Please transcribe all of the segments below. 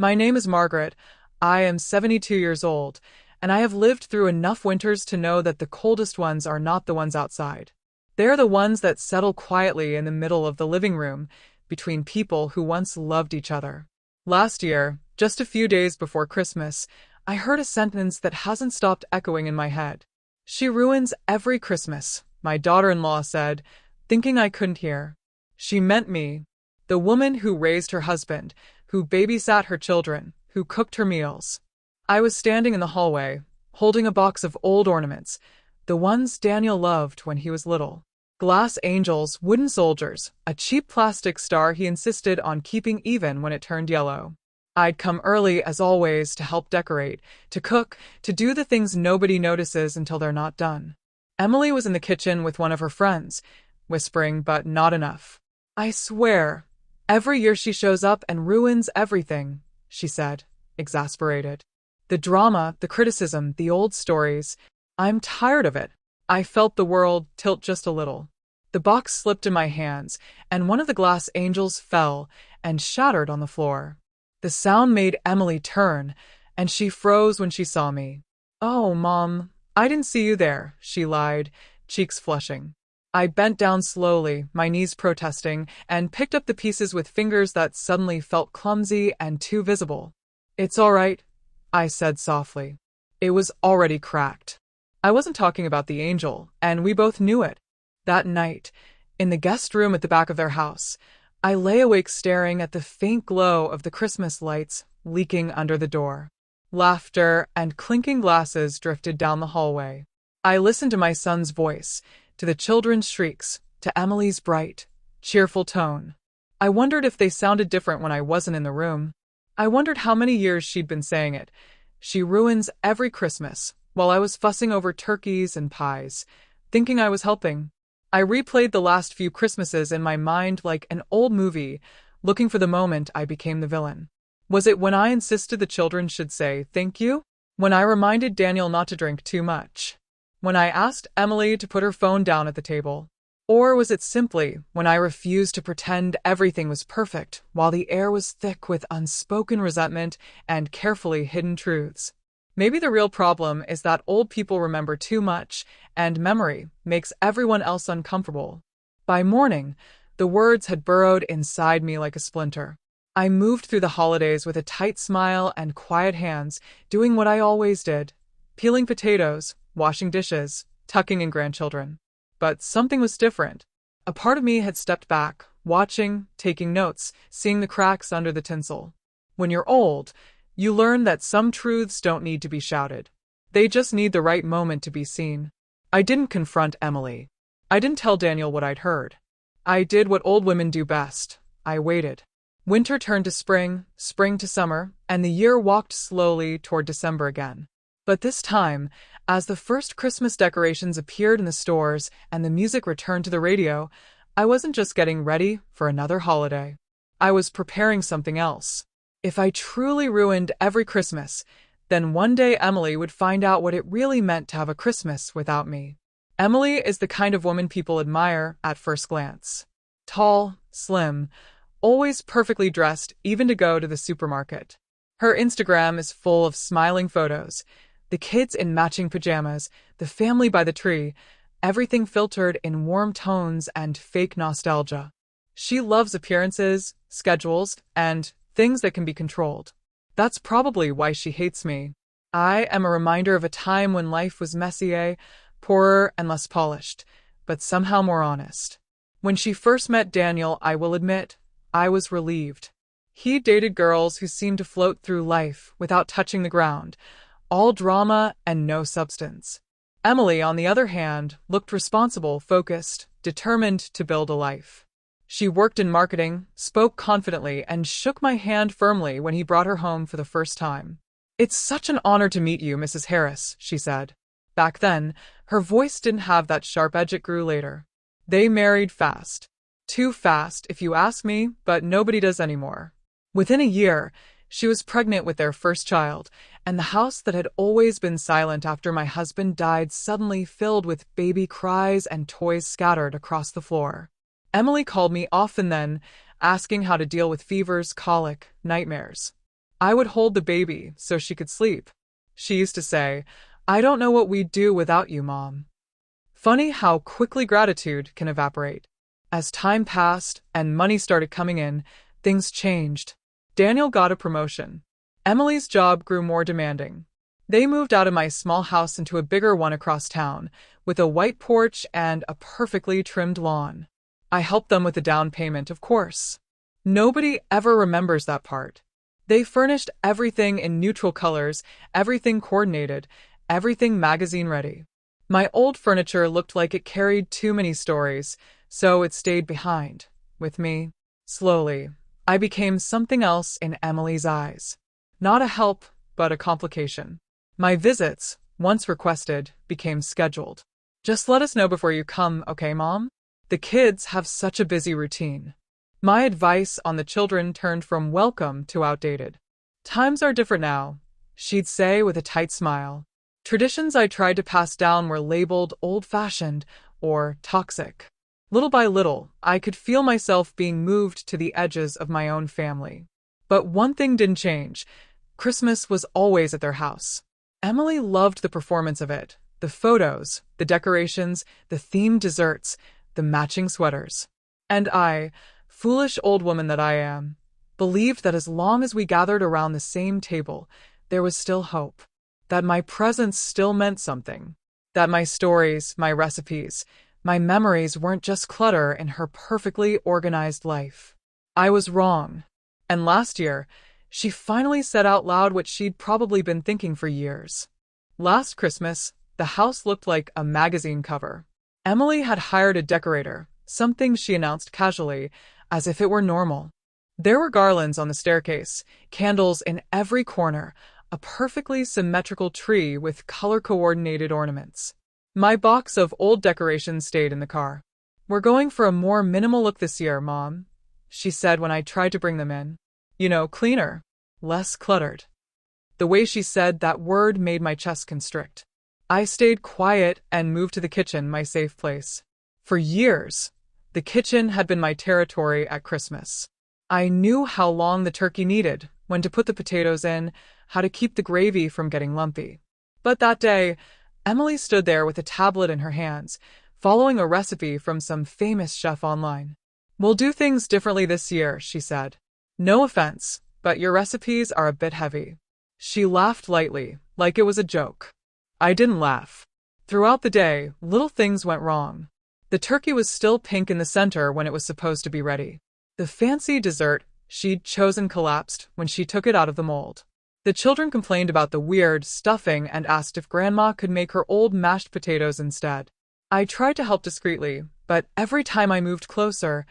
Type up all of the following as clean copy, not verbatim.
My name is Margaret. I am 72 years old, and I have lived through enough winters to know that the coldest ones are not the ones outside. They're the ones that settle quietly in the middle of the living room, between people who once loved each other. Last year, just a few days before Christmas, I heard a sentence that hasn't stopped echoing in my head. "She ruins every Christmas," my daughter-in-law said, thinking I couldn't hear. She meant me. The woman who raised her husband, who babysat her children, who cooked her meals. I was standing in the hallway, holding a box of old ornaments, the ones Daniel loved when he was little. Glass angels, wooden soldiers, a cheap plastic star he insisted on keeping even when it turned yellow. I'd come early, as always, to help decorate, to cook, to do the things nobody notices until they're not done. Emily was in the kitchen with one of her friends, whispering, but not enough. "I swear, every year she shows up and ruins everything," she said, exasperated. "The drama, the criticism, the old stories. I'm tired of it." I felt the world tilt just a little. The box slipped in my hands, and one of the glass angels fell and shattered on the floor. The sound made Emily turn, and she froze when she saw me. "Oh, Mom, I didn't see you there," she lied, cheeks flushing. I bent down slowly, my knees protesting, and picked up the pieces with fingers that suddenly felt clumsy and too visible. "It's all right," I said softly. It was already cracked. I wasn't talking about the angel, and we both knew it. That night, in the guest room at the back of their house, I lay awake staring at the faint glow of the Christmas lights leaking under the door. Laughter and clinking glasses drifted down the hallway. I listened to my son's voice, to the children's shrieks, to Emily's bright, cheerful tone. I wondered if they sounded different when I wasn't in the room. I wondered how many years she'd been saying it. "She ruins every Christmas," while I was fussing over turkeys and pies, thinking I was helping. I replayed the last few Christmases in my mind like an old movie, looking for the moment I became the villain. Was it when I insisted the children should say thank you? When I reminded Daniel not to drink too much? When I asked Emily to put her phone down at the table? Or was it simply when I refused to pretend everything was perfect while the air was thick with unspoken resentment and carefully hidden truths? Maybe the real problem is that old people remember too much, and memory makes everyone else uncomfortable. By morning, the words had burrowed inside me like a splinter. I moved through the holidays with a tight smile and quiet hands, doing what I always did: peeling potatoes, washing dishes, tucking in grandchildren. But something was different. A part of me had stepped back, watching, taking notes, seeing the cracks under the tinsel. When you're old, you learn that some truths don't need to be shouted. They just need the right moment to be seen. I didn't confront Emily. I didn't tell Daniel what I'd heard. I did what old women do best. I waited. Winter turned to spring, spring to summer, and the year walked slowly toward December again. But this time, as the first Christmas decorations appeared in the stores and the music returned to the radio, I wasn't just getting ready for another holiday. I was preparing something else. If I truly ruined every Christmas, then one day Emily would find out what it really meant to have a Christmas without me. Emily is the kind of woman people admire at first glance. Tall, slim, always perfectly dressed, even to go to the supermarket. Her Instagram is full of smiling photos, the kids in matching pajamas, the family by the tree, everything filtered in warm tones and fake nostalgia. She loves appearances, schedules, and things that can be controlled. That's probably why she hates me. I am a reminder of a time when life was messier, poorer and less polished, but somehow more honest. When she first met Daniel, I will admit, I was relieved. He dated girls who seemed to float through life without touching the ground, all drama and no substance. Emily, on the other hand, looked responsible, focused, determined to build a life. She worked in marketing, spoke confidently, and shook my hand firmly when he brought her home for the first time. "It's such an honor to meet you, Mrs. Harris," she said. Back then, her voice didn't have that sharp edge it grew later. They married fast. Too fast, if you ask me, but nobody does anymore. Within a year, she was pregnant with their first child, and the house that had always been silent after my husband died suddenly filled with baby cries and toys scattered across the floor. Emily called me often then, asking how to deal with fevers, colic, nightmares. I would hold the baby so she could sleep. She used to say, "I don't know what we'd do without you, Mom." Funny how quickly gratitude can evaporate. As time passed and money started coming in, things changed. Daniel got a promotion. Emily's job grew more demanding. They moved out of my small house into a bigger one across town, with a white porch and a perfectly trimmed lawn. I helped them with the down payment, of course. Nobody ever remembers that part. They furnished everything in neutral colors, everything coordinated, everything magazine ready. My old furniture looked like it carried too many stories, so it stayed behind, with me. Slowly, I became something else in Emily's eyes. Not a help, but a complication. My visits, once requested, became scheduled. "Just let us know before you come, okay, Mom?" The kids have such a busy routine. My advice on the children turned from welcome to outdated. "Times are different now," she'd say with a tight smile. Traditions I tried to pass down were labeled old-fashioned or toxic. Little by little, I could feel myself being moved to the edges of my own family. But one thing didn't change. Christmas was always at their house. Emily loved the performance of it, the photos, the decorations, the themed desserts, the matching sweaters. And I, foolish old woman that I am, believed that as long as we gathered around the same table, there was still hope. That my presence still meant something. That my stories, my recipes, my memories weren't just clutter in her perfectly organized life. I was wrong. And last year, she finally said out loud what she'd probably been thinking for years. Last Christmas, the house looked like a magazine cover. Emily had hired a decorator, something she announced casually, as if it were normal. There were garlands on the staircase, candles in every corner, a perfectly symmetrical tree with color-coordinated ornaments. My box of old decorations stayed in the car. "We're going for a more minimal look this year, Mom," she said when I tried to bring them in. "You know, cleaner, less cluttered." The way she said that word made my chest constrict. I stayed quiet and moved to the kitchen, my safe place. For years, the kitchen had been my territory at Christmas. I knew how long the turkey needed, when to put the potatoes in, how to keep the gravy from getting lumpy. But that day, Emily stood there with a tablet in her hands, following a recipe from some famous chef online. "We'll do things differently this year," she said. "No offense, but your recipes are a bit heavy." She laughed lightly, like it was a joke. I didn't laugh. Throughout the day, little things went wrong. The turkey was still pink in the center when it was supposed to be ready. The fancy dessert she'd chosen collapsed when she took it out of the mold. The children complained about the weird stuffing and asked if Grandma could make her old mashed potatoes instead. I tried to help discreetly, but every time I moved closer,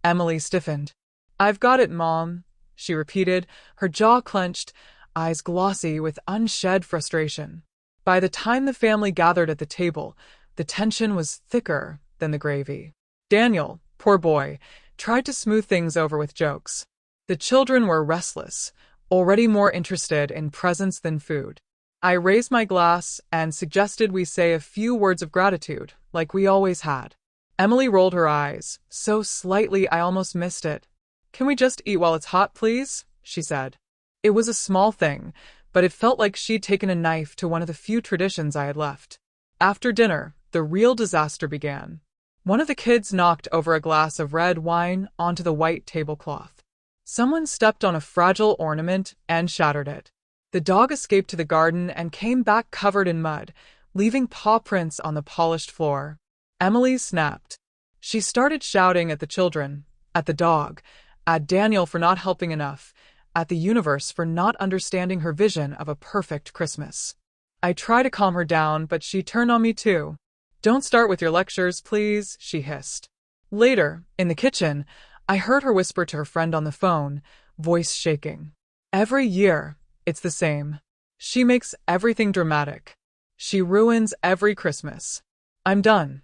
Emily stiffened. "I've got it, Mom," she repeated, her jaw clenched, eyes glossy with unshed frustration. By the time the family gathered at the table, the tension was thicker than the gravy. Daniel, poor boy, tried to smooth things over with jokes. The children were restless, already more interested in presents than food. I raised my glass and suggested we say a few words of gratitude, like we always had. Emily rolled her eyes, so slightly I almost missed it. "Can we just eat while it's hot, please?" she said. It was a small thing, but it felt like she'd taken a knife to one of the few traditions I had left. After dinner, the real disaster began. One of the kids knocked over a glass of red wine onto the white tablecloth. Someone stepped on a fragile ornament and shattered it. The dog escaped to the garden and came back covered in mud, leaving paw prints on the polished floor. Emily snapped. She started shouting at the children, at the dog, at Daniel for not helping enough, at the universe for not understanding her vision of a perfect Christmas. I tried to calm her down, but she turned on me too. "Don't start with your lectures, please," she hissed. Later, in the kitchen, I heard her whisper to her friend on the phone, voice shaking. "Every year, it's the same. She makes everything dramatic. She ruins every Christmas. I'm done."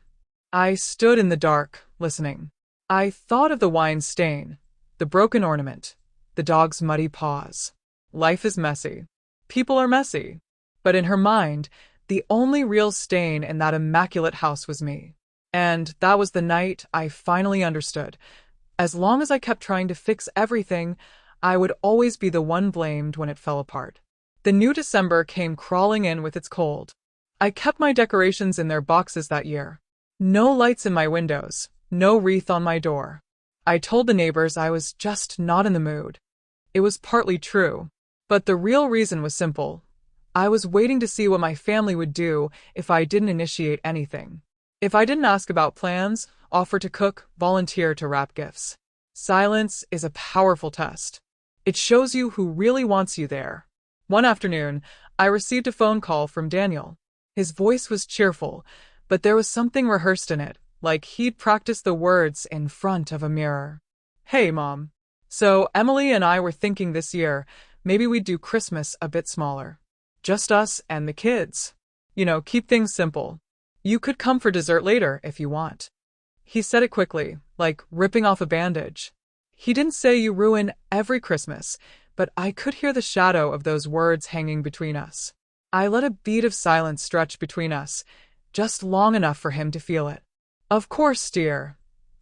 I stood in the dark, listening. I thought of the wine stain, the broken ornament, the dog's muddy paws. Life is messy. People are messy. But in her mind, the only real stain in that immaculate house was me. And that was the night I finally understood. As long as I kept trying to fix everything, I would always be the one blamed when it fell apart. The new December came crawling in with its cold. I kept my decorations in their boxes that year. No lights in my windows, no wreath on my door. I told the neighbors I was just not in the mood. It was partly true, but the real reason was simple. I was waiting to see what my family would do if I didn't initiate anything. If I didn't ask about plans, offer to cook, volunteer to wrap gifts. Silence is a powerful test. It shows you who really wants you there. One afternoon, I received a phone call from Daniel. His voice was cheerful, but there was something rehearsed in it, like he'd practiced the words in front of a mirror. "Hey, Mom. So Emily and I were thinking this year, maybe we'd do Christmas a bit smaller. Just us and the kids. Keep things simple. You could come for dessert later if you want." He said it quickly, like ripping off a bandage. He didn't say you ruin every Christmas, but I could hear the shadow of those words hanging between us. I let a bead of silence stretch between us, just long enough for him to feel it. "Of course, dear,"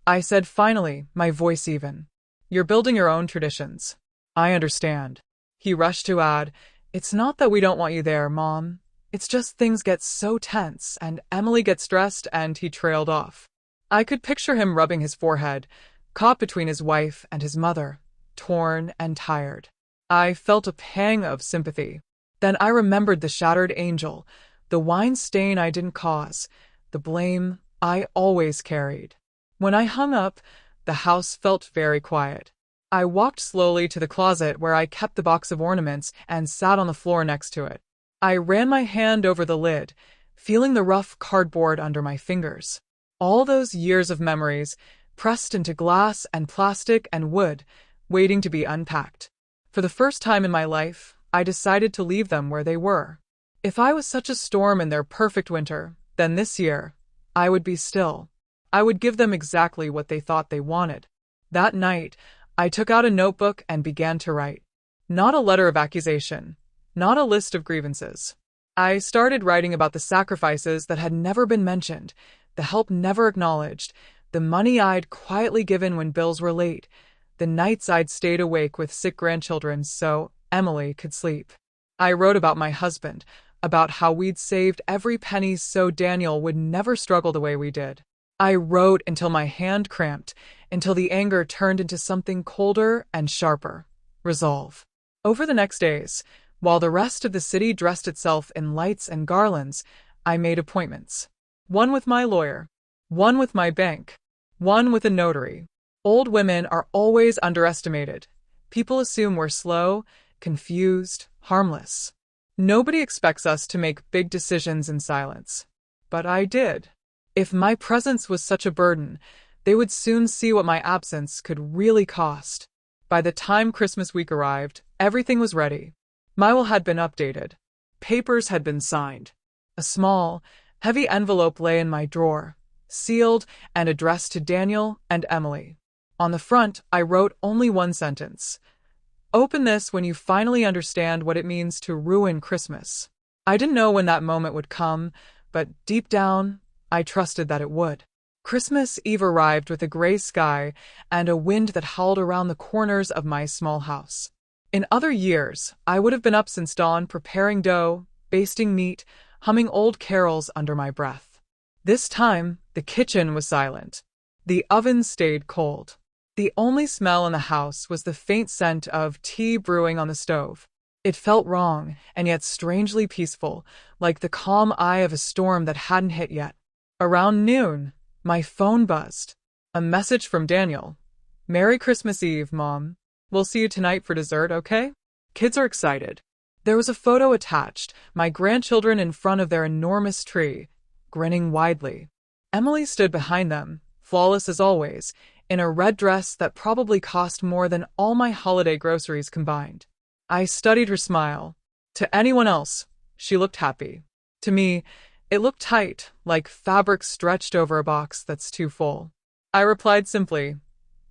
I said finally, my voice even. "You're building your own traditions. I understand." He rushed to add, "It's not that we don't want you there, Mom. It's just things get so tense and Emily gets stressed," and he trailed off. I could picture him rubbing his forehead, caught between his wife and his mother, torn and tired. I felt a pang of sympathy. Then I remembered the shattered angel, the wine stain I didn't cause, the blame I always carried. When I hung up, the house felt very quiet. I walked slowly to the closet where I kept the box of ornaments and sat on the floor next to it. I ran my hand over the lid, feeling the rough cardboard under my fingers. All those years of memories, pressed into glass and plastic and wood, waiting to be unpacked. For the first time in my life, I decided to leave them where they were. If I was such a storm in their perfect winter, then this year, I would be still. I would give them exactly what they thought they wanted. That night, I took out a notebook and began to write. Not a letter of accusation, not a list of grievances. I started writing about the sacrifices that had never been mentioned, the help never acknowledged, the money I'd quietly given when bills were late, the nights I'd stayed awake with sick grandchildren so Emily could sleep. I wrote about my husband, about how we'd saved every penny so Daniel would never struggle the way we did. I wrote until my hand cramped, until the anger turned into something colder and sharper. Resolve. Over the next days, while the rest of the city dressed itself in lights and garlands, I made appointments. One with my lawyer, one with my bank, one with a notary. Old women are always underestimated. People assume we're slow, confused, harmless. Nobody expects us to make big decisions in silence. But I did. If my presence was such a burden, they would soon see what my absence could really cost. By the time Christmas week arrived, everything was ready. My will had been updated. Papers had been signed. A small, heavy envelope lay in my drawer, sealed and addressed to Daniel and Emily. On the front, I wrote only one sentence. "Open this when you finally understand what it means to ruin Christmas." I didn't know when that moment would come, but deep down, I trusted that it would. Christmas Eve arrived with a gray sky and a wind that howled around the corners of my small house. In other years, I would have been up since dawn preparing dough, basting meat, humming old carols under my breath. This time, the kitchen was silent. The oven stayed cold. The only smell in the house was the faint scent of tea brewing on the stove. It felt wrong, and yet strangely peaceful, like the calm eye of a storm that hadn't hit yet. Around noon, my phone buzzed. A message from Daniel. "Merry Christmas Eve, Mom. We'll see you tonight for dessert, okay?" Kids are excited. There was a photo attached, my grandchildren in front of their enormous tree, grinning widely. Emily stood behind them, flawless as always, in a red dress that probably cost more than all my holiday groceries combined. I studied her smile. To anyone else, she looked happy. To me, it looked tight, like fabric stretched over a box that's too full. I replied simply,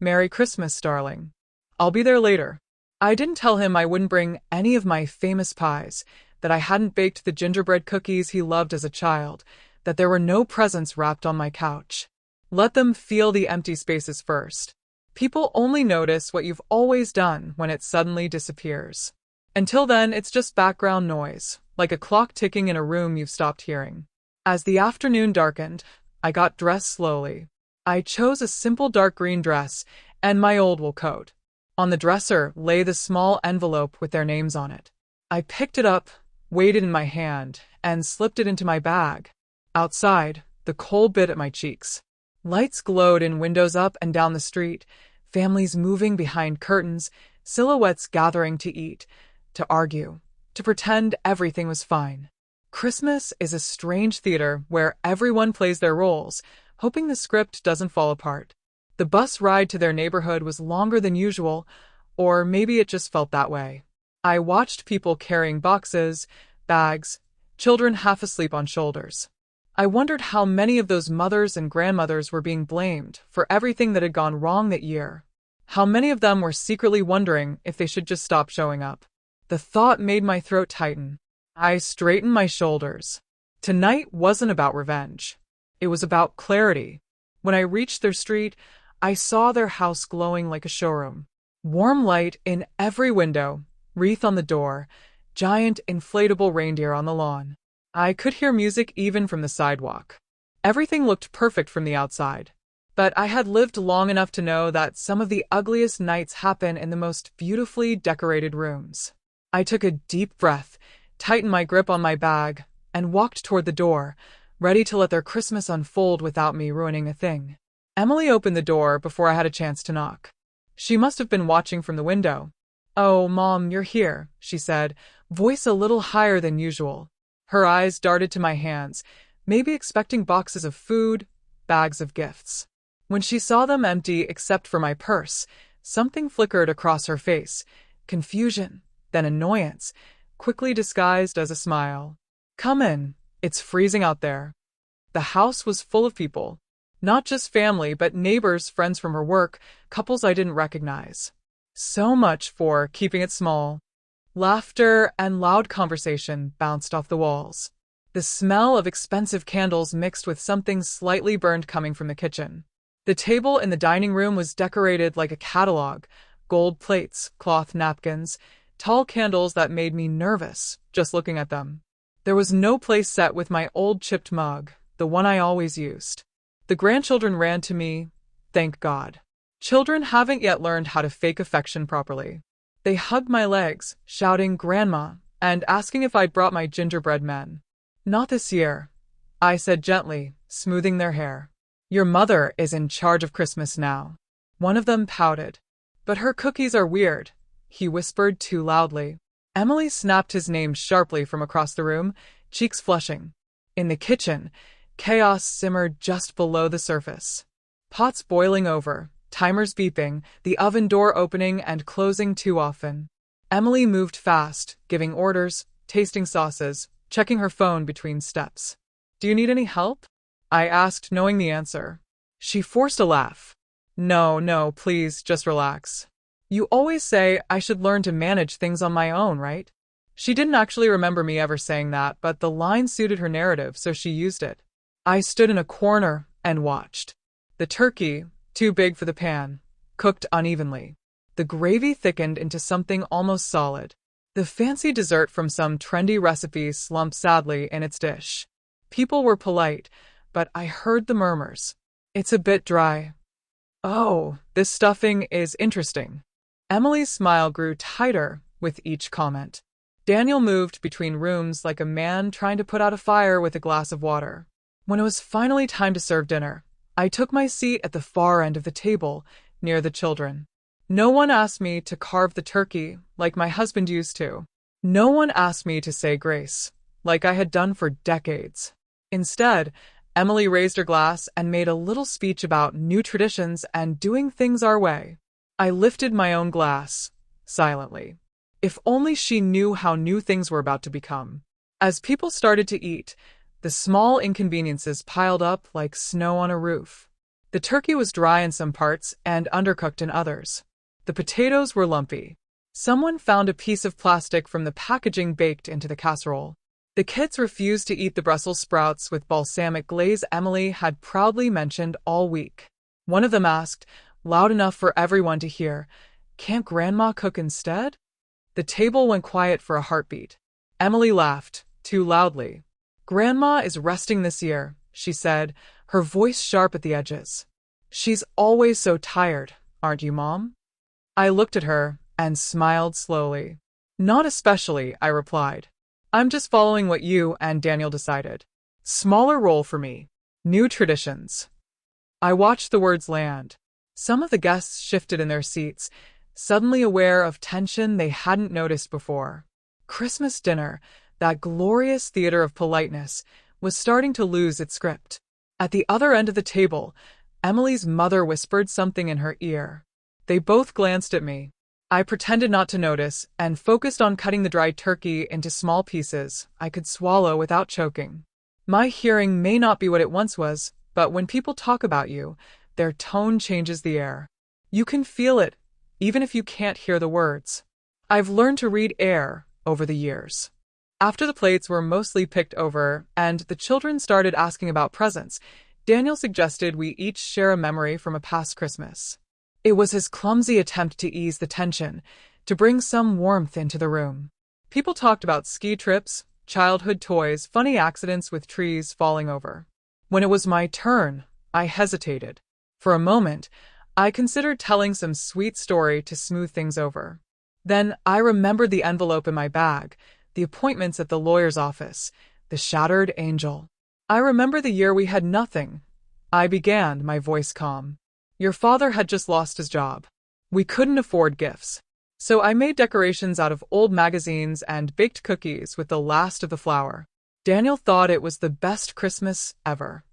"Merry Christmas, darling. I'll be there later." I didn't tell him I wouldn't bring any of my famous pies, that I hadn't baked the gingerbread cookies he loved as a child, that there were no presents wrapped on my couch. Let them feel the empty spaces first. People only notice what you've always done when it suddenly disappears. Until then, it's just background noise, like a clock ticking in a room you've stopped hearing. As the afternoon darkened, I got dressed slowly. I chose a simple dark green dress and my old wool coat. On the dresser lay the small envelope with their names on it. I picked it up, weighed it in my hand, and slipped it into my bag. Outside, the cold bit at my cheeks. Lights glowed in windows up and down the street, families moving behind curtains, silhouettes gathering to eat, to argue, to pretend everything was fine. Christmas is a strange theater where everyone plays their roles, hoping the script doesn't fall apart. The bus ride to their neighborhood was longer than usual, or maybe it just felt that way. I watched people carrying boxes, bags, children half asleep on shoulders. I wondered how many of those mothers and grandmothers were being blamed for everything that had gone wrong that year. How many of them were secretly wondering if they should just stop showing up. The thought made my throat tighten. I straightened my shoulders. Tonight wasn't about revenge. It was about clarity. When I reached their street, I saw their house glowing like a showroom. Warm light in every window, wreath on the door, giant inflatable reindeer on the lawn. I could hear music even from the sidewalk. Everything looked perfect from the outside. But I had lived long enough to know that some of the ugliest nights happen in the most beautifully decorated rooms. I took a deep breath, tightened my grip on my bag, and walked toward the door, ready to let their Christmas unfold without me ruining a thing. Emily opened the door before I had a chance to knock. She must have been watching from the window. "Oh, Mom, you're here," she said, voice a little higher than usual. Her eyes darted to my hands, maybe expecting boxes of food, bags of gifts. When she saw them empty except for my purse, something flickered across her face. Confusion, then annoyance, quickly disguised as a smile. "Come in. It's freezing out there." The house was full of people. Not just family, but neighbors, friends from her work, couples I didn't recognize. So much for keeping it small. Laughter and loud conversation bounced off the walls. The smell of expensive candles mixed with something slightly burned coming from the kitchen. The table in the dining room was decorated like a catalog, gold plates, cloth napkins, tall candles that made me nervous just looking at them. There was no place set with my old chipped mug, the one I always used. The grandchildren ran to me, thank God. Children haven't yet learned how to fake affection properly. They hugged my legs, shouting "Grandma," and asking if I'd brought my gingerbread men. "Not this year," I said gently, smoothing their hair. "Your mother is in charge of Christmas now." One of them pouted. "But her cookies are weird," he whispered too loudly. Emily snapped his name sharply from across the room, cheeks flushing. In the kitchen, chaos simmered just below the surface. Pots boiling over, timers beeping, the oven door opening and closing too often. Emily moved fast, giving orders, tasting sauces, checking her phone between steps. "Do you need any help?" I asked, knowing the answer. She forced a laugh. No, please, just relax. You always say I should learn to manage things on my own, right?" She didn't actually remember me ever saying that, but the line suited her narrative, so she used it. I stood in a corner and watched. The turkey, too big for the pan, cooked unevenly. The gravy thickened into something almost solid. The fancy dessert from some trendy recipe slumped sadly in its dish. People were polite, but I heard the murmurs. "It's a bit dry." "Oh, this stuffing is interesting." Emily's smile grew tighter with each comment. Daniel moved between rooms like a man trying to put out a fire with a glass of water. When it was finally time to serve dinner, I took my seat at the far end of the table, near the children. No one asked me to carve the turkey, like my husband used to. No one asked me to say grace, like I had done for decades. Instead, Emily raised her glass and made a little speech about new traditions and doing things our way. I lifted my own glass, silently. If only she knew how new things were about to become. As people started to eat, the small inconveniences piled up like snow on a roof. The turkey was dry in some parts and undercooked in others. The potatoes were lumpy. Someone found a piece of plastic from the packaging baked into the casserole. The kids refused to eat the Brussels sprouts with balsamic glaze Emily had proudly mentioned all week. One of them asked, loud enough for everyone to hear. "Can't Grandma cook instead?" The table went quiet for a heartbeat. Emily laughed, too loudly. "Grandma is resting this year," she said, her voice sharp at the edges. "She's always so tired, aren't you, Mom?" I looked at her and smiled slowly. "Not especially," I replied. "I'm just following what you and Daniel decided. Smaller role for me. New traditions." I watched the words land. Some of the guests shifted in their seats, suddenly aware of tension they hadn't noticed before. Christmas dinner, that glorious theater of politeness, was starting to lose its script. At the other end of the table, Emily's mother whispered something in her ear. They both glanced at me. I pretended not to notice and focused on cutting the dry turkey into small pieces I could swallow without choking. My hearing may not be what it once was, but when people talk about you, their tone changes the air. You can feel it, even if you can't hear the words. I've learned to read air over the years. After the plates were mostly picked over and the children started asking about presents, Daniel suggested we each share a memory from a past Christmas. It was his clumsy attempt to ease the tension, to bring some warmth into the room. People talked about ski trips, childhood toys, funny accidents with trees falling over. When it was my turn, I hesitated. For a moment, I considered telling some sweet story to smooth things over. Then I remembered the envelope in my bag, the appointments at the lawyer's office, the shattered angel. "I remember the year we had nothing," I began, my voice calm. "Your father had just lost his job. We couldn't afford gifts. So I made decorations out of old magazines and baked cookies with the last of the flour. Daniel thought it was the best Christmas ever."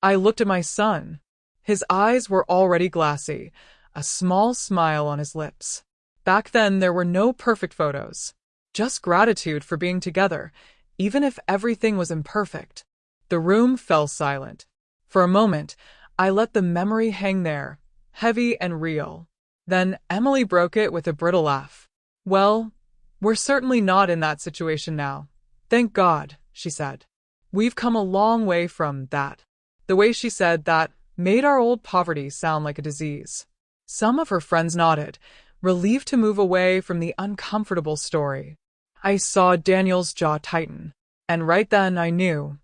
I looked at my son. His eyes were already glassy, a small smile on his lips. Back then, there were no perfect photos. Just gratitude for being together, even if everything was imperfect. The room fell silent. For a moment, I let the memory hang there, heavy and real. Then Emily broke it with a brittle laugh. "Well, we're certainly not in that situation now. Thank God," she said. "We've come a long way from that." The way she said that made our old poverty sound like a disease. Some of her friends nodded, relieved to move away from the uncomfortable story. I saw Daniel's jaw tighten, and right then I knew.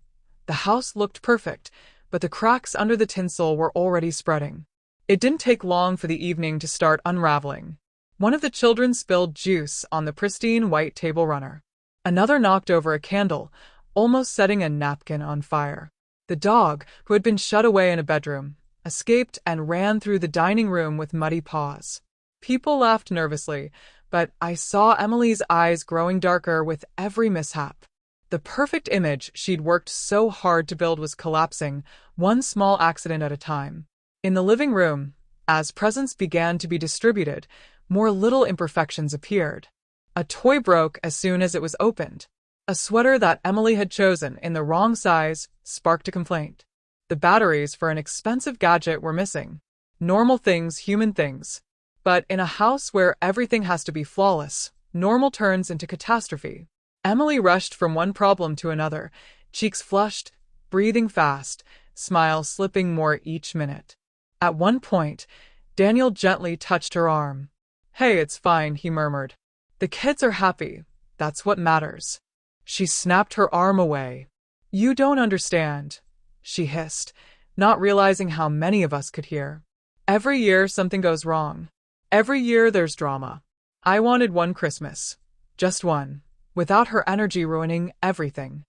The house looked perfect, but the cracks under the tinsel were already spreading. It didn't take long for the evening to start unraveling. One of the children spilled juice on the pristine white table runner. Another knocked over a candle, almost setting a napkin on fire. The dog, who had been shut away in a bedroom, escaped and ran through the dining room with muddy paws. People laughed nervously, but I saw Emily's eyes growing darker with every mishap. The perfect image she'd worked so hard to build was collapsing, one small accident at a time. In the living room, as presents began to be distributed, more little imperfections appeared. A toy broke as soon as it was opened. A sweater that Emily had chosen in the wrong size sparked a complaint. The batteries for an expensive gadget were missing. Normal things, human things. But in a house where everything has to be flawless, normal turns into catastrophe. Emily rushed from one problem to another, cheeks flushed, breathing fast, smile slipping more each minute. At one point, Daniel gently touched her arm. "Hey, it's fine," he murmured. "The kids are happy. That's what matters." She snapped her arm away. "You don't understand," she hissed, not realizing how many of us could hear. "Every year something goes wrong. Every year there's drama. I wanted one Christmas. Just one. Without her energy ruining everything."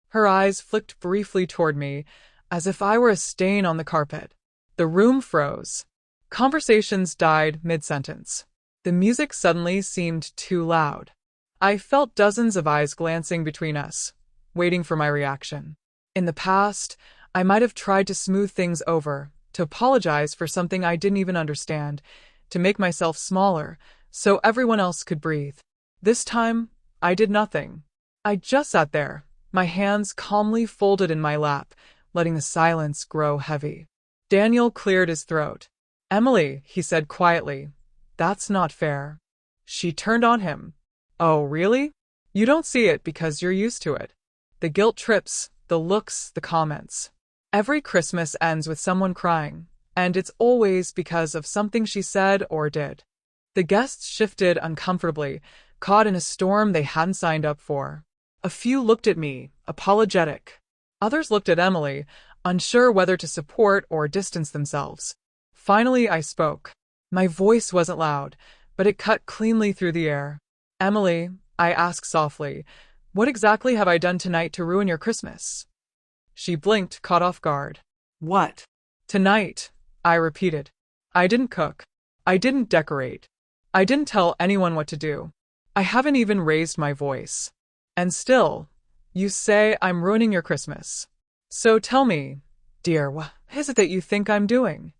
Her eyes flicked briefly toward me, as if I were a stain on the carpet. The room froze. Conversations died mid-sentence. The music suddenly seemed too loud. I felt dozens of eyes glancing between us, waiting for my reaction. In the past, I might have tried to smooth things over, to apologize for something I didn't even understand, to make myself smaller, so everyone else could breathe. This time, I did nothing. I just sat there, my hands calmly folded in my lap, letting the silence grow heavy. Daniel cleared his throat. "Emily," he said quietly, "that's not fair." She turned on him. "Oh, really? You don't see it because you're used to it. The guilt trips, the looks, the comments. Every Christmas ends with someone crying, and it's always because of something she said or did. The guests shifted uncomfortably, caught in a storm they hadn't signed up for. A few looked at me, apologetic. Others looked at Emily, unsure whether to support or distance themselves. Finally, I spoke. My voice wasn't loud, but it cut cleanly through the air. Emily, I asked softly, what exactly have I done tonight to ruin your Christmas? She blinked, caught off guard. What? Tonight, I repeated. I didn't cook. I didn't decorate. I didn't tell anyone what to do. I haven't even raised my voice. And still, you say I'm ruining your Christmas. So tell me, dear, what is it that you think I'm doing?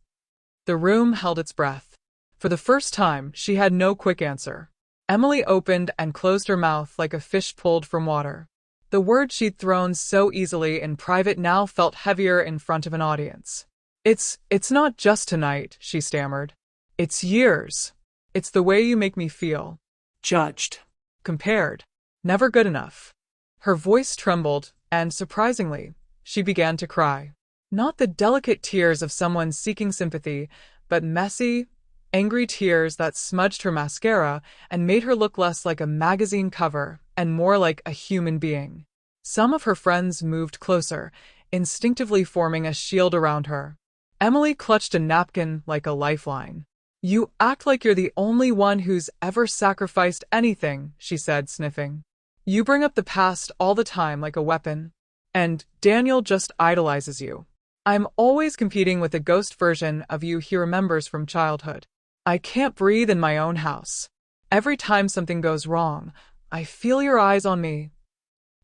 The room held its breath. For the first time, she had no quick answer. Emily opened and closed her mouth like a fish pulled from water. The words she'd thrown so easily in private now felt heavier in front of an audience. It's not just tonight, she stammered. It's years. It's the way you make me feel. Judged. Compared. Never good enough. Her voice trembled, and surprisingly, she began to cry. Not the delicate tears of someone seeking sympathy, but messy, angry tears that smudged her mascara and made her look less like a magazine cover and more like a human being. Some of her friends moved closer, instinctively forming a shield around her. Emily clutched a napkin like a lifeline. You act like you're the only one who's ever sacrificed anything, she said, sniffing. You bring up the past all the time like a weapon. And Daniel just idolizes you. I'm always competing with a ghost version of you he remembers from childhood. I can't breathe in my own house. Every time something goes wrong, I feel your eyes on me.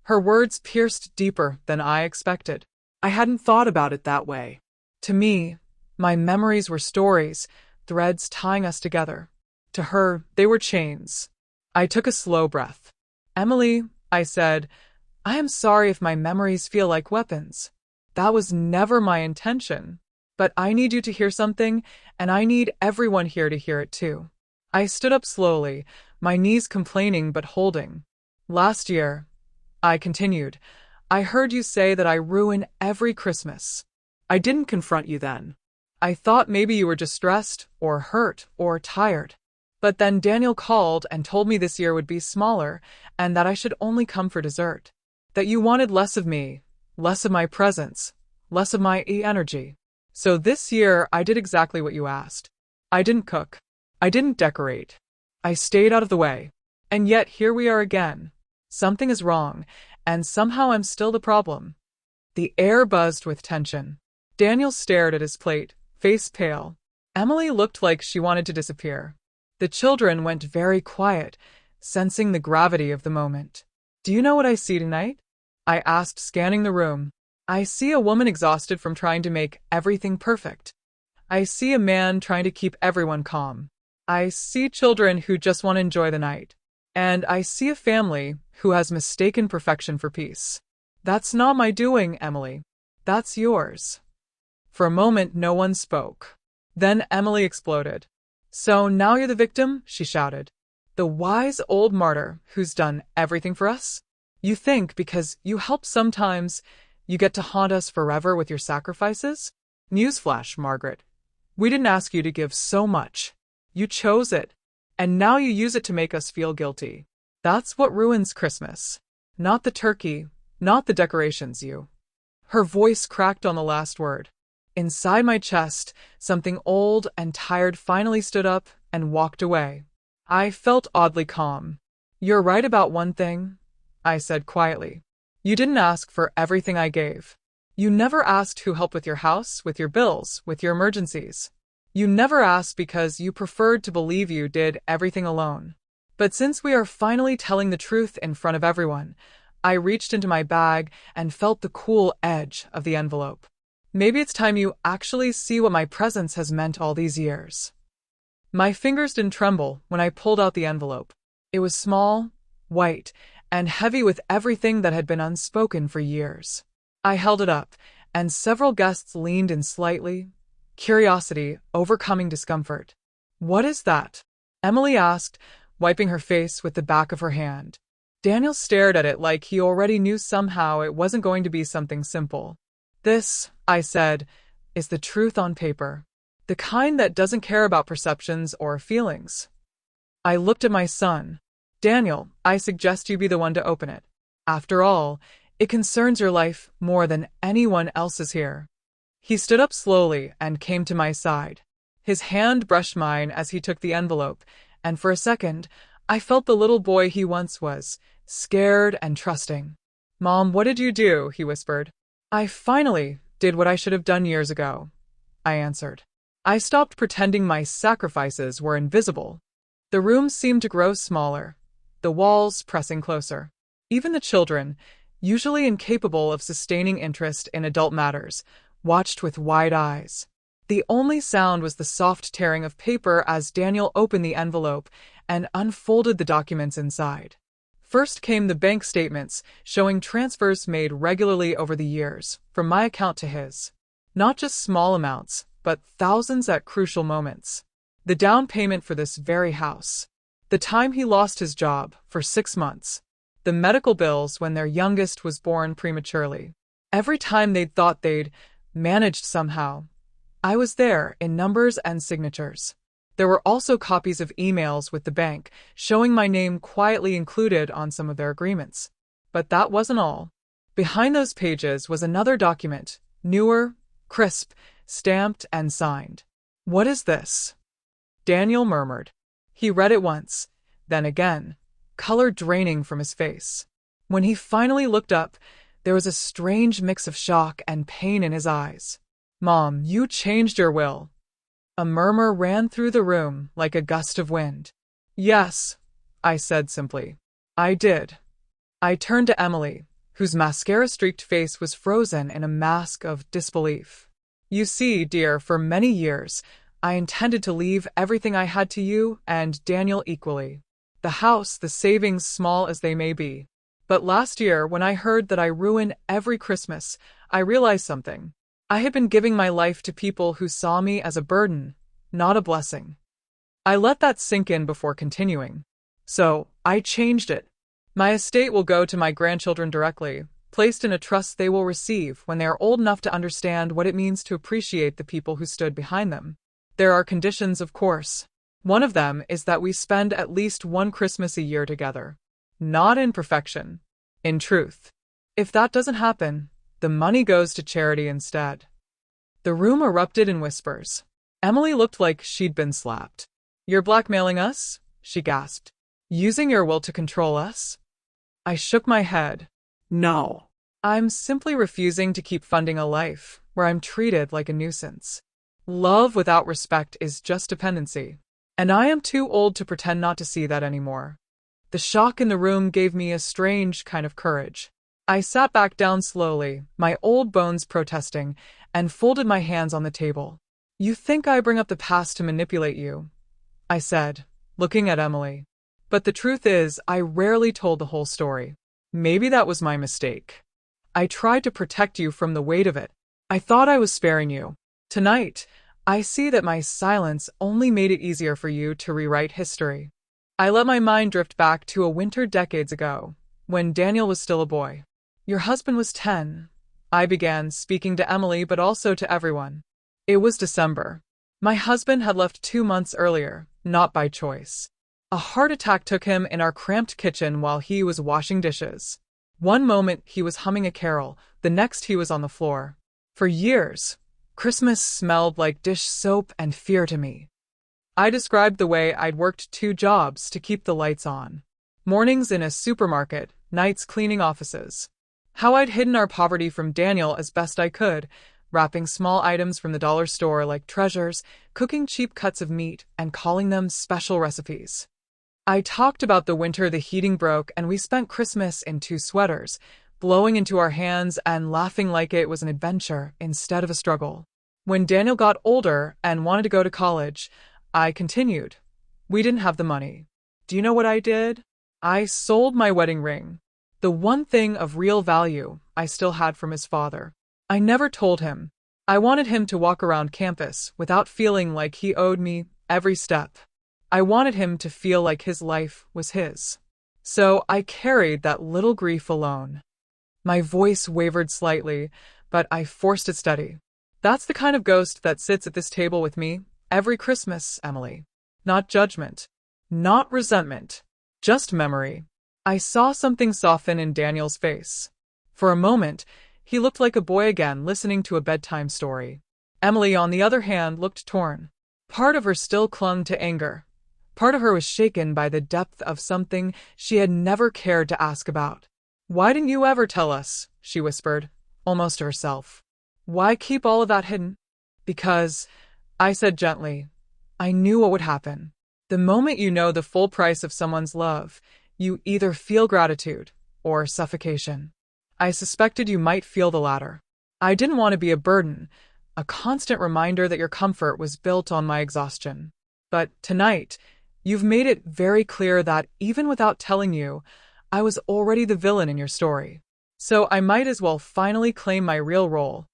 Her words pierced deeper than I expected. I hadn't thought about it that way. To me, my memories were stories, threads tying us together. To her, they were chains. I took a slow breath. Emily, I said, I am sorry if my memories feel like weapons. That was never my intention. But I need you to hear something, and I need everyone here to hear it too. I stood up slowly, my knees complaining but holding. Last year, I continued, I heard you say that I ruin every Christmas. I didn't confront you then. I thought maybe you were just stressed, or hurt, or tired. But then Daniel called and told me this year would be smaller, and that I should only come for dessert. That you wanted less of me, less of my presence, less of my energy. So this year I did exactly what you asked. I didn't cook. I didn't decorate. I stayed out of the way. And yet here we are again. Something is wrong, and somehow I'm still the problem. The air buzzed with tension. Daniel stared at his plate, face pale. Emily looked like she wanted to disappear. The children went very quiet, sensing the gravity of the moment. Do you know what I see tonight? I asked, scanning the room. I see a woman exhausted from trying to make everything perfect. I see a man trying to keep everyone calm. I see children who just want to enjoy the night. And I see a family who has mistaken perfection for peace. That's not my doing, Emily. That's yours. For a moment, no one spoke. Then Emily exploded. So now you're the victim, she shouted. The wise old martyr who's done everything for us? You think because you help sometimes, you get to haunt us forever with your sacrifices? Newsflash, Margaret. We didn't ask you to give so much. You chose it. And now you use it to make us feel guilty. That's what ruins Christmas. Not the turkey, not the decorations, you. Her voice cracked on the last word. Inside my chest, something old and tired finally stood up and walked away. I felt oddly calm. You're right about one thing, I said quietly. You didn't ask for everything I gave. You never asked who helped with your house, with your bills, with your emergencies. You never asked because you preferred to believe you did everything alone. But since we are finally telling the truth in front of everyone, I reached into my bag and felt the cool edge of the envelope. Maybe it's time you actually see what my presence has meant all these years. My fingers didn't tremble when I pulled out the envelope. It was small, white, and heavy with everything that had been unspoken for years. I held it up, and several guests leaned in slightly, curiosity overcoming discomfort. What is that? Emily asked, wiping her face with the back of her hand. Daniel stared at it like he already knew somehow it wasn't going to be something simple. This, I said, is the truth on paper. the kind that doesn't care about perceptions or feelings. I looked at my son. Daniel, I suggest you be the one to open it. After all, it concerns your life more than anyone else's here. He stood up slowly and came to my side. His hand brushed mine as he took the envelope, and for a second, I felt the little boy he once was, scared and trusting. "Mom, what did you do?" he whispered. "I finally did what I should have done years ago," I answered. I stopped pretending my sacrifices were invisible. The room seemed to grow smaller, the walls pressing closer. Even the children, usually incapable of sustaining interest in adult matters, watched with wide eyes. The only sound was the soft tearing of paper as Daniel opened the envelope and unfolded the documents inside. First came the bank statements, showing transfers made regularly over the years, from my account to his. Not just small amounts, but thousands at crucial moments. The down payment for this very house. The time he lost his job, for 6 months. The medical bills when their youngest was born prematurely. Every time they'd thought they'd managed somehow, I was there in numbers and signatures. There were also copies of emails with the bank, showing my name quietly included on some of their agreements. But that wasn't all. Behind those pages was another document, newer, crisp, stamped and signed. "What is this?" Daniel murmured. He read it once, then again, color draining from his face. When he finally looked up, there was a strange mix of shock and pain in his eyes. "Mom, you changed your will." A murmur ran through the room like a gust of wind. "Yes," I said simply. "I did." I turned to Emily, whose mascara-streaked face was frozen in a mask of disbelief. "You see, dear, for many years, I intended to leave everything I had to you and Daniel equally. The house, the savings, small as they may be. But last year, when I heard that I ruin every Christmas, I realized something. I had been giving my life to people who saw me as a burden, not a blessing. I let that sink in before continuing. So, I changed it. My estate will go to my grandchildren directly, placed in a trust they will receive when they are old enough to understand what it means to appreciate the people who stood behind them. There are conditions, of course. One of them is that we spend at least one Christmas a year together. Not in perfection, in truth. If that doesn't happen, the money goes to charity instead." The room erupted in whispers. Emily looked like she'd been slapped. "You're blackmailing us?" she gasped. "Using your will to control us?" I shook my head. No. I'm simply refusing to keep funding a life where I'm treated like a nuisance. Love without respect is just dependency. And I am too old to pretend not to see that anymore. The shock in the room gave me a strange kind of courage. I sat back down slowly, my old bones protesting, and folded my hands on the table. "You think I bring up the past to manipulate you," I said, looking at Emily. "But the truth is, I rarely told the whole story. Maybe that was my mistake. I tried to protect you from the weight of it. I thought I was sparing you. Tonight, I see that my silence only made it easier for you to rewrite history. I let my mind drift back to a winter decades ago, when Daniel was still a boy. Your husband was 10. I began, speaking to Emily but also to everyone. It was December. My husband had left 2 months earlier, not by choice. A heart attack took him in our cramped kitchen while he was washing dishes. One moment he was humming a carol, the next he was on the floor. For years, Christmas smelled like dish soap and fear to me. I described the way I'd worked 2 jobs to keep the lights on. Mornings in a supermarket, nights cleaning offices. How I'd hidden our poverty from Daniel as best I could, wrapping small items from the dollar store like treasures, cooking cheap cuts of meat, and calling them special recipes. I talked about the winter the heating broke and we spent Christmas in 2 sweaters, blowing into our hands and laughing like it was an adventure instead of a struggle. When Daniel got older and wanted to go to college, I continued. We didn't have the money. Do you know what I did? I sold my wedding ring. The one thing of real value I still had from his father. I never told him. I wanted him to walk around campus without feeling like he owed me every step. I wanted him to feel like his life was his. So I carried that little grief alone. My voice wavered slightly, but I forced it steady. That's the kind of ghost that sits at this table with me every Christmas, Emily. Not judgment. Not resentment. Just memory. I saw something soften in Daniel's face. For a moment, he looked like a boy again listening to a bedtime story. Emily, on the other hand, looked torn. Part of her still clung to anger. Part of her was shaken by the depth of something she had never cared to ask about. "Why didn't you ever tell us?" she whispered, almost to herself. "Why keep all of that hidden?" "Because," I said gently, "I knew what would happen. The moment you know the full price of someone's love, you either feel gratitude or suffocation. I suspected you might feel the latter. I didn't want to be a burden, a constant reminder that your comfort was built on my exhaustion. But tonight, you've made it very clear that even without telling you, I was already the villain in your story. So I might as well finally claim my real role."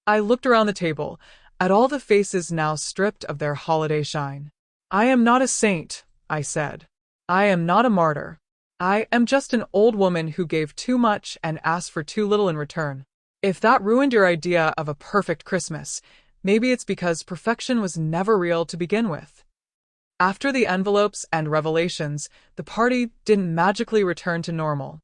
I looked around the table, at all the faces now stripped of their holiday shine. "I am not a saint," I said. "I am not a martyr. I am just an old woman who gave too much and asked for too little in return. If that ruined your idea of a perfect Christmas, maybe it's because perfection was never real to begin with." After the envelopes and revelations, the party didn't magically return to normal.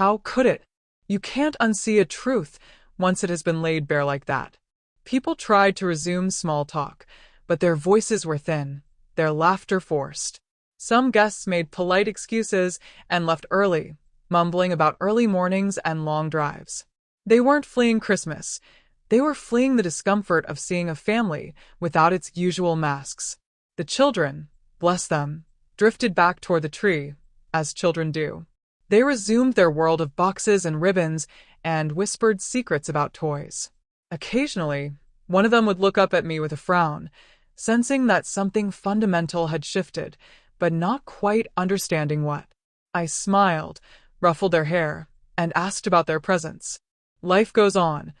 How could it? You can't unsee a truth once it has been laid bare like that. People tried to resume small talk, but their voices were thin, their laughter forced. Some guests made polite excuses and left early, mumbling about early mornings and long drives. They weren't fleeing Christmas. They were fleeing the discomfort of seeing a family without its usual masks. The children, bless them, drifted back toward the tree, as children do. They resumed their world of boxes and ribbons and whispered secrets about toys. Occasionally, one of them would look up at me with a frown, sensing that something fundamental had shifted, but not quite understanding what. I smiled, ruffled their hair, and asked about their presents. Life goes on,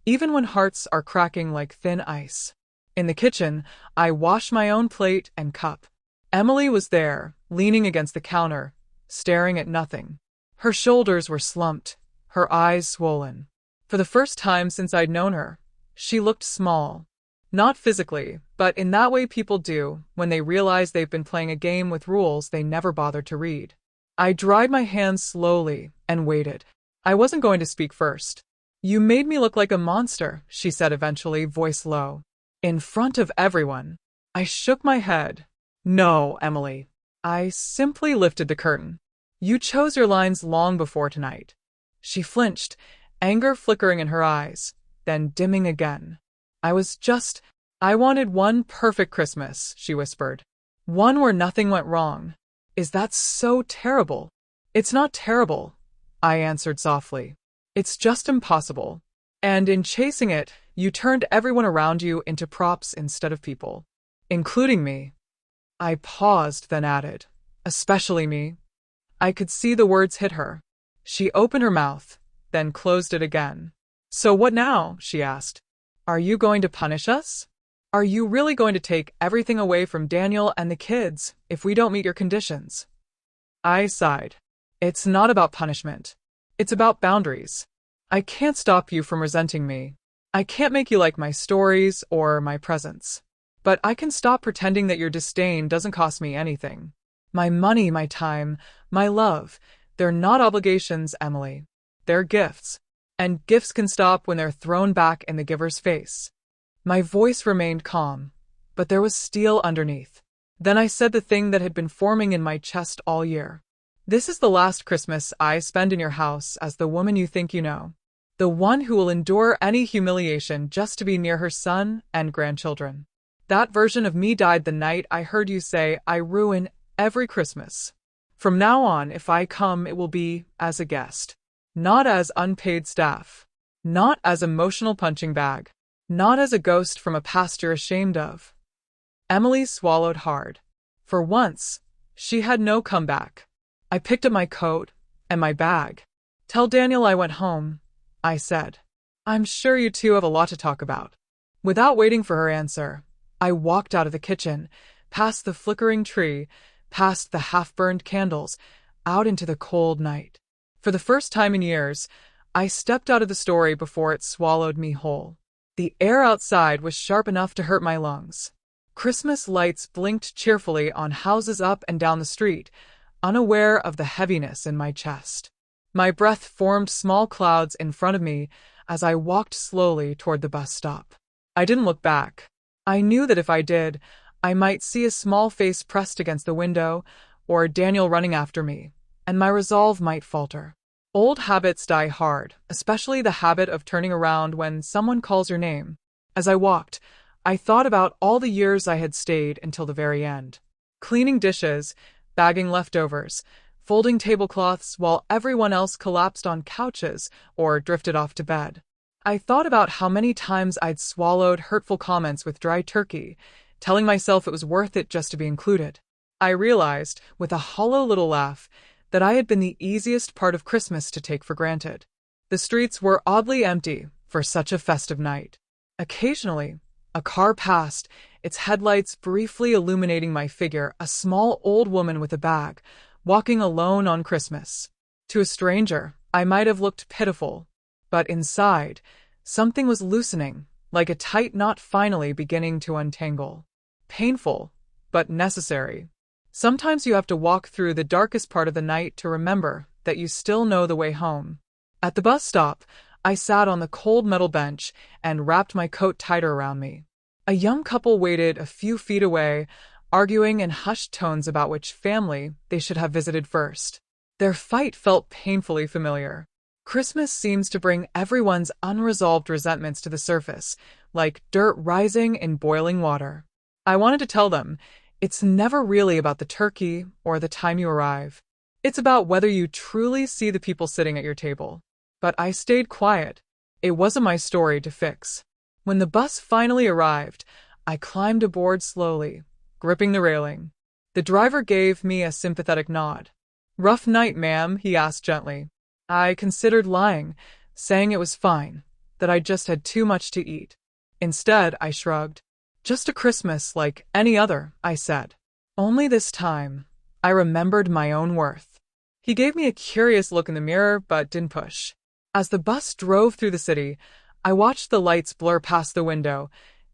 even when hearts are cracking like thin ice. In the kitchen, I washed my own plate and cup. Emily was there, leaning against the counter, staring at nothing. Her shoulders were slumped, her eyes swollen. For the first time since I'd known her, she looked small. Not physically, but in that way people do when they realize they've been playing a game with rules they never bothered to read. I dried my hands slowly and waited. I wasn't going to speak first. "You made me look like a monster," she said eventually, voice low. "In front of everyone." I shook my head. "No, Emily. I simply lifted the curtain. You chose your lines long before tonight." She flinched, anger flickering in her eyes, then dimming again. I wanted one perfect Christmas," she whispered. "One where nothing went wrong." "Is that so terrible?" "It's not terrible," I answered softly. "It's just impossible. And in chasing it, you turned everyone around you into props instead of people. Including me." I paused, then added, "Especially me." I could see the words hit her. She opened her mouth, then closed it again. "So what now?" she asked. "Are you going to punish us? Are you really going to take everything away from Daniel and the kids if we don't meet your conditions?" I sighed. "It's not about punishment. It's about boundaries. I can't stop you from resenting me. I can't make you like my stories or my presents. But I can stop pretending that your disdain doesn't cost me anything. My money, my time, my love, they're not obligations, Emily. They're gifts. And gifts can stop when they're thrown back in the giver's face." My voice remained calm, but there was steel underneath. Then I said the thing that had been forming in my chest all year. "This is the last Christmas I spend in your house as the woman you think you know. The one who will endure any humiliation just to be near her son and grandchildren. That version of me died the night I heard you say I ruin every Christmas. From now on, if I come, it will be as a guest. Not as unpaid staff. Not as emotional punching bag. Not as a ghost from a past you're ashamed of." Emily swallowed hard. For once, she had no comeback. I picked up my coat and my bag. "Tell Daniel I went home," I said. "I'm sure you two have a lot to talk about." Without waiting for her answer, I walked out of the kitchen, past the flickering tree, past the half-burned candles, out into the cold night. For the first time in years, I stepped out of the story before it swallowed me whole. The air outside was sharp enough to hurt my lungs. Christmas lights blinked cheerfully on houses up and down the street, unaware of the heaviness in my chest. My breath formed small clouds in front of me as I walked slowly toward the bus stop. I didn't look back. I knew that if I did, I might see a small face pressed against the window, or Daniel running after me, and my resolve might falter. Old habits die hard, especially the habit of turning around when someone calls your name. As I walked, I thought about all the years I had stayed until the very end. Cleaning dishes, bagging leftovers, folding tablecloths while everyone else collapsed on couches or drifted off to bed. I thought about how many times I'd swallowed hurtful comments with dry turkey, telling myself it was worth it just to be included. I realized, with a hollow little laugh, that I had been the easiest part of Christmas to take for granted. The streets were oddly empty for such a festive night. Occasionally, a car passed, its headlights briefly illuminating my figure, a small old woman with a bag, walking alone on Christmas. To a stranger, I might have looked pitiful, but inside, something was loosening, like a tight knot finally beginning to untangle. Painful, but necessary. Sometimes you have to walk through the darkest part of the night to remember that you still know the way home. At the bus stop, I sat on the cold metal bench and wrapped my coat tighter around me. A young couple waited a few feet away, arguing in hushed tones about which family they should have visited first. Their fight felt painfully familiar. Christmas seems to bring everyone's unresolved resentments to the surface, like dirt rising in boiling water. I wanted to tell them, it's never really about the turkey or the time you arrive. It's about whether you truly see the people sitting at your table. But I stayed quiet. It wasn't my story to fix. When the bus finally arrived, I climbed aboard slowly, gripping the railing. The driver gave me a sympathetic nod. "Rough night, ma'am," he asked gently. I considered lying, saying it was fine, that I'd just had too much to eat. Instead, I shrugged. "Just a Christmas like any other," I said. Only this time, I remembered my own worth. He gave me a curious look in the mirror, but didn't push. As the bus drove through the city, I watched the lights blur past the window,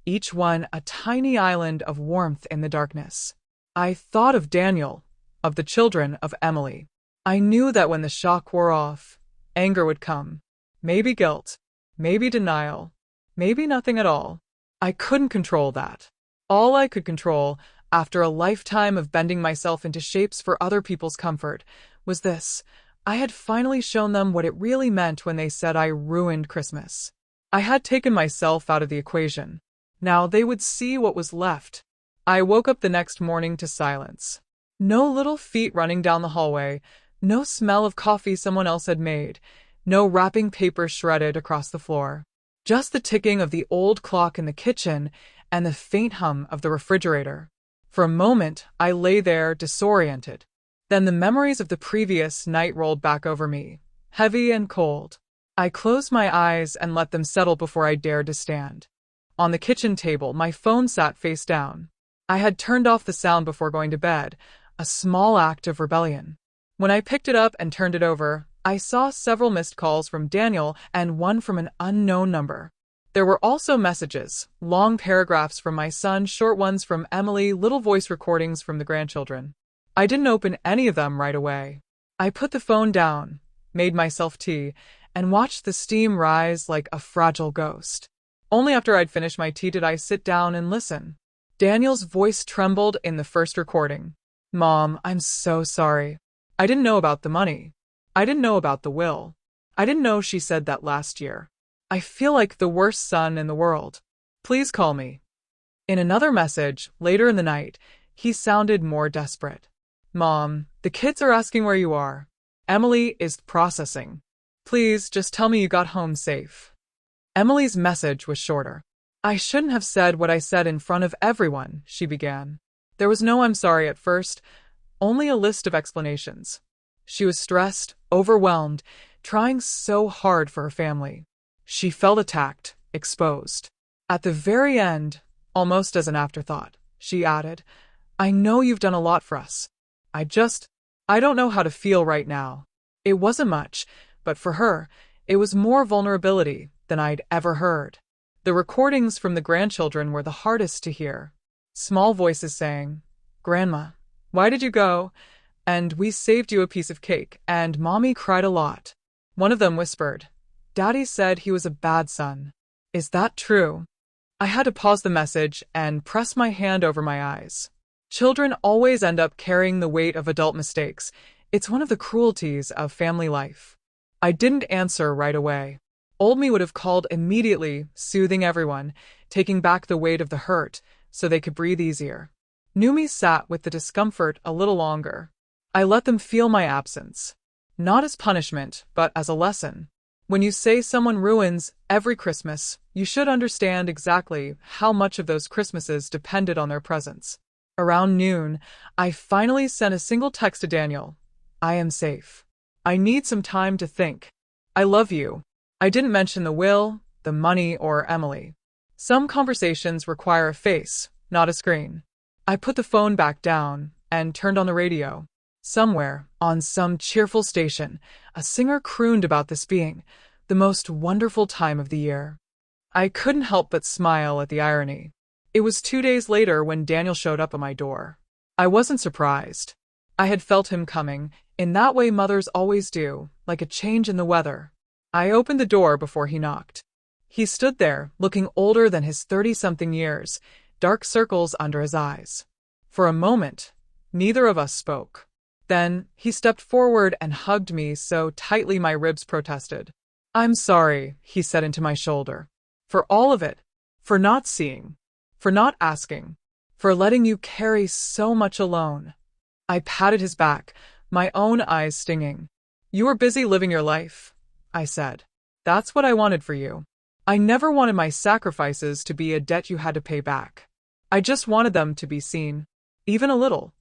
each one a tiny island of warmth in the darkness. I thought of Daniel, of the children, of Emily. I knew that when the shock wore off, anger would come. Maybe guilt, maybe denial, maybe nothing at all. I couldn't control that. All I could control, after a lifetime of bending myself into shapes for other people's comfort, was this. I had finally shown them what it really meant when they said I ruined Christmas. I had taken myself out of the equation. Now they would see what was left. I woke up the next morning to silence. No little feet running down the hallway, no smell of coffee someone else had made, no wrapping paper shredded across the floor. Just the ticking of the old clock in the kitchen and the faint hum of the refrigerator. For a moment, I lay there disoriented. Then the memories of the previous night rolled back over me, heavy and cold. I closed my eyes and let them settle before I dared to stand. On the kitchen table, my phone sat face down. I had turned off the sound before going to bed, a small act of rebellion. When I picked it up and turned it over, I saw several missed calls from Daniel and one from an unknown number. There were also messages, long paragraphs from my son, short ones from Emily, little voice recordings from the grandchildren. I didn't open any of them right away. I put the phone down, made myself tea, and watched the steam rise like a fragile ghost. Only after I'd finished my tea did I sit down and listen. Daniel's voice trembled in the first recording. "Mom, I'm so sorry. I didn't know about the money. I didn't know about the will. I didn't know she said that last year. I feel like the worst son in the world. Please call me." In another message, later in the night, he sounded more desperate. "Mom, the kids are asking where you are. Emily is processing. Please just tell me you got home safe." Emily's message was shorter. "I shouldn't have said what I said in front of everyone," she began. There was no "I'm sorry" at first, only a list of explanations. She was stressed, overwhelmed, trying so hard for her family. She felt attacked, exposed. At the very end, almost as an afterthought, she added, "I know you've done a lot for us. I don't know how to feel right now." It wasn't much, but for her, it was more vulnerability than I'd ever heard. The recordings from the grandchildren were the hardest to hear. Small voices saying, "Grandma, why did you go?" And "We saved you a piece of cake," and "Mommy cried a lot." One of them whispered, "Daddy said he was a bad son. Is that true?" I had to pause the message and press my hand over my eyes. Children always end up carrying the weight of adult mistakes. It's one of the cruelties of family life. I didn't answer right away. Old me would have called immediately, soothing everyone, taking back the weight of the hurt so they could breathe easier. New me sat with the discomfort a little longer. I let them feel my absence. Not as punishment, but as a lesson. When you say someone ruins every Christmas, you should understand exactly how much of those Christmases depended on their presence. Around noon, I finally sent a single text to Daniel. "I am safe. I need some time to think. I love you." I didn't mention the will, the money, or Emily. Some conversations require a face, not a screen. I put the phone back down and turned on the radio. Somewhere, on some cheerful station, a singer crooned about this being the most wonderful time of the year. I couldn't help but smile at the irony. It was 2 days later when Daniel showed up at my door. I wasn't surprised. I had felt him coming, in that way mothers always do, like a change in the weather. I opened the door before he knocked. He stood there, looking older than his 30-something years, dark circles under his eyes. For a moment, neither of us spoke. Then, he stepped forward and hugged me so tightly my ribs protested. "I'm sorry," he said into my shoulder. "For all of it. For not seeing. For not asking. For letting you carry so much alone." I patted his back, my own eyes stinging. "You were busy living your life," I said. "That's what I wanted for you. I never wanted my sacrifices to be a debt you had to pay back. I just wanted them to be seen. Even a little."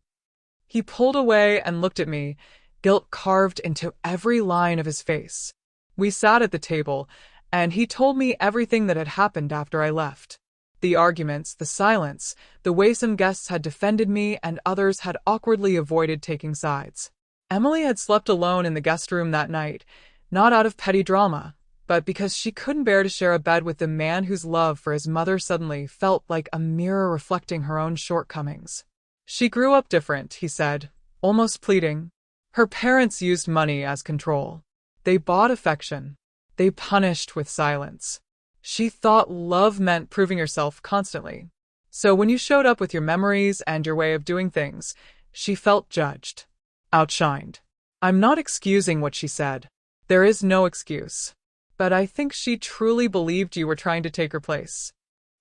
He pulled away and looked at me, guilt carved into every line of his face. We sat at the table, and he told me everything that had happened after I left. The arguments, the silence, the way some guests had defended me and others had awkwardly avoided taking sides. Emily had slept alone in the guest room that night, not out of petty drama, but because she couldn't bear to share a bed with the man whose love for his mother suddenly felt like a mirror reflecting her own shortcomings. "She grew up different," he said, almost pleading. "Her parents used money as control. They bought affection. They punished with silence. She thought love meant proving yourself constantly. So when you showed up with your memories and your way of doing things, she felt judged, outshined." I'm not excusing what she said. There is no excuse. But I think she truly believed you were trying to take her place.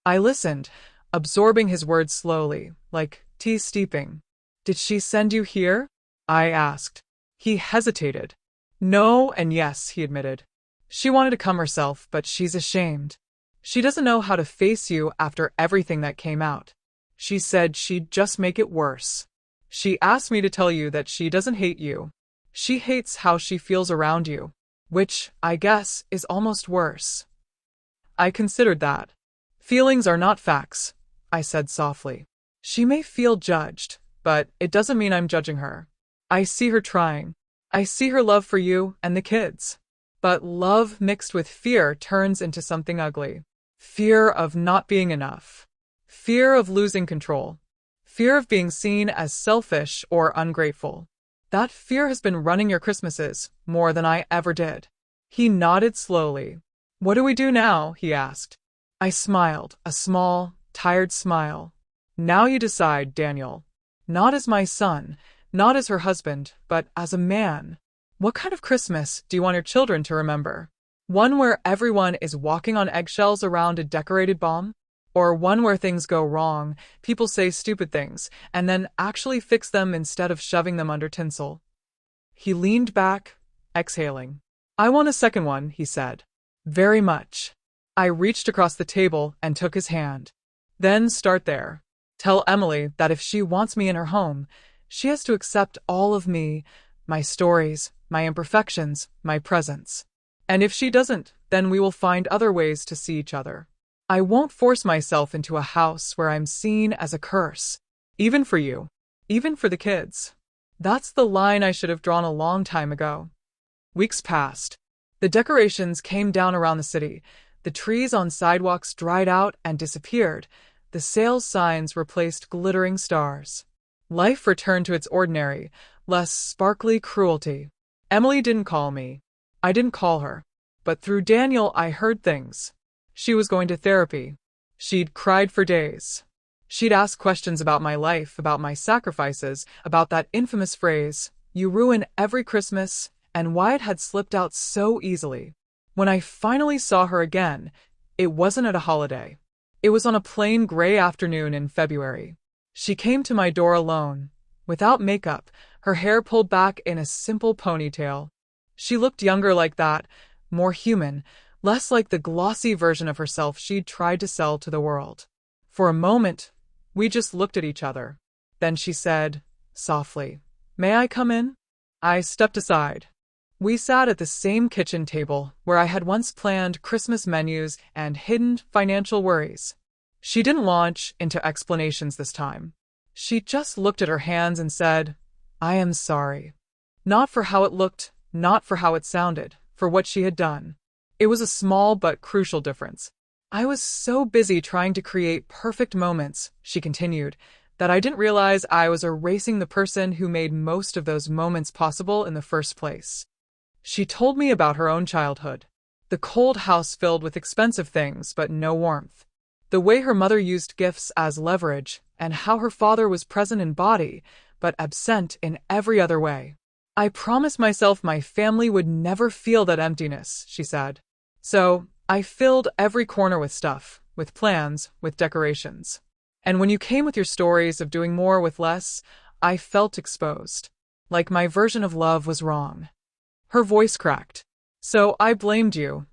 I listened, absorbing his words slowly, like tea steeping. "Did she send you here?" I asked. He hesitated. "No and yes," he admitted. "She wanted to come herself, but she's ashamed. She doesn't know how to face you after everything that came out. She said she'd just make it worse. She asked me to tell you that she doesn't hate you. She hates how she feels around you, which, I guess, is almost worse." I considered that. "Feelings are not facts," I said softly. "She may feel judged, but it doesn't mean I'm judging her. I see her trying. I see her love for you and the kids. But love mixed with fear turns into something ugly. Fear of not being enough. Fear of losing control. Fear of being seen as selfish or ungrateful. That fear has been running your Christmases more than I ever did." He nodded slowly. "What do we do now?" he asked. I smiled, a small, tired smile. "Now you decide, Daniel. Not as my son, not as her husband, but as a man. What kind of Christmas do you want your children to remember? One where everyone is walking on eggshells around a decorated bomb? Or one where things go wrong, people say stupid things, and then actually fix them instead of shoving them under tinsel?" He leaned back, exhaling. "I want a second one," he said. "Very much." I reached across the table and took his hand. "Then start there. Tell Emily that if she wants me in her home, she has to accept all of me, my stories, my imperfections, my presence. And if she doesn't, then we will find other ways to see each other. I won't force myself into a house where I'm seen as a curse, even for you, even for the kids. That's the line I should have drawn a long time ago." Weeks passed. The decorations came down around the city, The trees on sidewalks dried out and disappeared. The sales signs replaced glittering stars. Life returned to its ordinary, less sparkly cruelty. Emily didn't call me. I didn't call her. But through Daniel, I heard things. She was going to therapy. She'd cried for days. She'd asked questions about my life, about my sacrifices, about that infamous phrase, "You ruin every Christmas," and why it had slipped out so easily. When I finally saw her again, it wasn't at a holiday. It was on a plain gray afternoon in February. She came to my door alone, without makeup, her hair pulled back in a simple ponytail. She looked younger like that, more human, less like the glossy version of herself she'd tried to sell to the world. For a moment, we just looked at each other. Then she said, softly, "May I come in?" I stepped aside. We sat at the same kitchen table where I had once planned Christmas menus and hidden financial worries. She didn't launch into explanations this time. She just looked at her hands and said, "I am sorry." Not for how it looked, not for how it sounded, for what she had done. It was a small but crucial difference. I was so busy trying to create perfect moments, she continued, that I didn't realize I was erasing the person who made most of those moments possible in the first place. She told me about her own childhood. The cold house filled with expensive things but no warmth. The way her mother used gifts as leverage, and how her father was present in body, but absent in every other way. "I promised myself my family would never feel that emptiness," she said. "So, I filled every corner with stuff, with plans, with decorations. And when you came with your stories of doing more with less, I felt exposed. Like my version of love was wrong." Her voice cracked. "So I blamed you."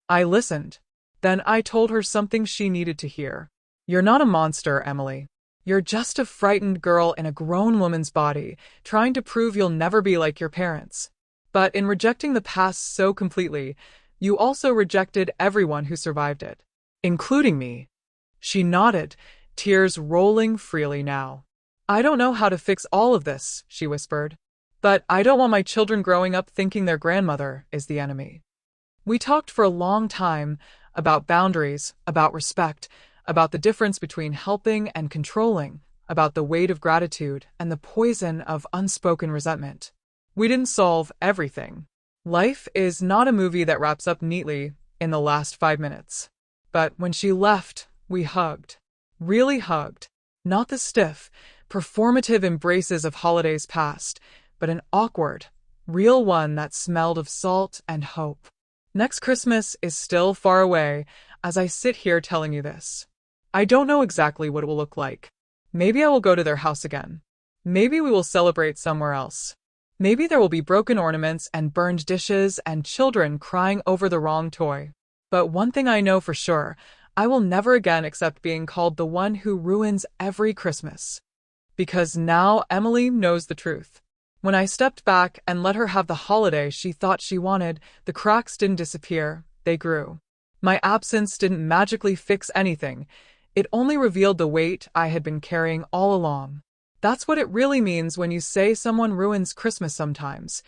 I listened. Then I told her something she needed to hear. "You're not a monster, Emily. You're just a frightened girl in a grown woman's body, trying to prove you'll never be like your parents. But in rejecting the past so completely, you also rejected everyone who survived it. Including me." She nodded, tears rolling freely now. "I don't know how to fix all of this," she whispered. "But I don't want my children growing up thinking their grandmother is the enemy." We talked for a long time about boundaries, about respect, about the difference between helping and controlling, about the weight of gratitude and the poison of unspoken resentment. We didn't solve everything. Life is not a movie that wraps up neatly in the last 5 minutes. But when she left, we hugged. Really hugged. Not the stiff, performative embraces of holidays past, but an awkward, real one that smelled of salt and hope. Next Christmas is still far away as I sit here telling you this. I don't know exactly what it will look like. Maybe I will go to their house again. Maybe we will celebrate somewhere else. Maybe there will be broken ornaments and burned dishes and children crying over the wrong toy. But one thing I know for sure, I will never again accept being called the one who ruins every Christmas. Because now Emily knows the truth. When I stepped back and let her have the holiday she thought she wanted, the cracks didn't disappear, they grew. My absence didn't magically fix anything. It only revealed the weight I had been carrying all along. That's what it really means when you say someone ruins Christmas sometimes.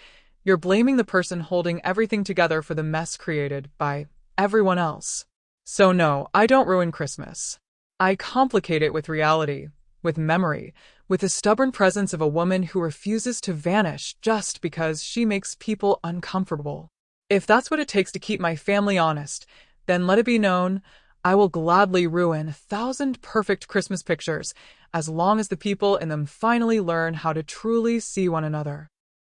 You're blaming the person holding everything together for the mess created by everyone else. So no, I don't ruin Christmas. I complicate it with reality, with memory, with the stubborn presence of a woman who refuses to vanish just because she makes people uncomfortable. If that's what it takes to keep my family honest, then let it be known, I will gladly ruin 1,000 perfect Christmas pictures as long as the people in them finally learn how to truly see one another.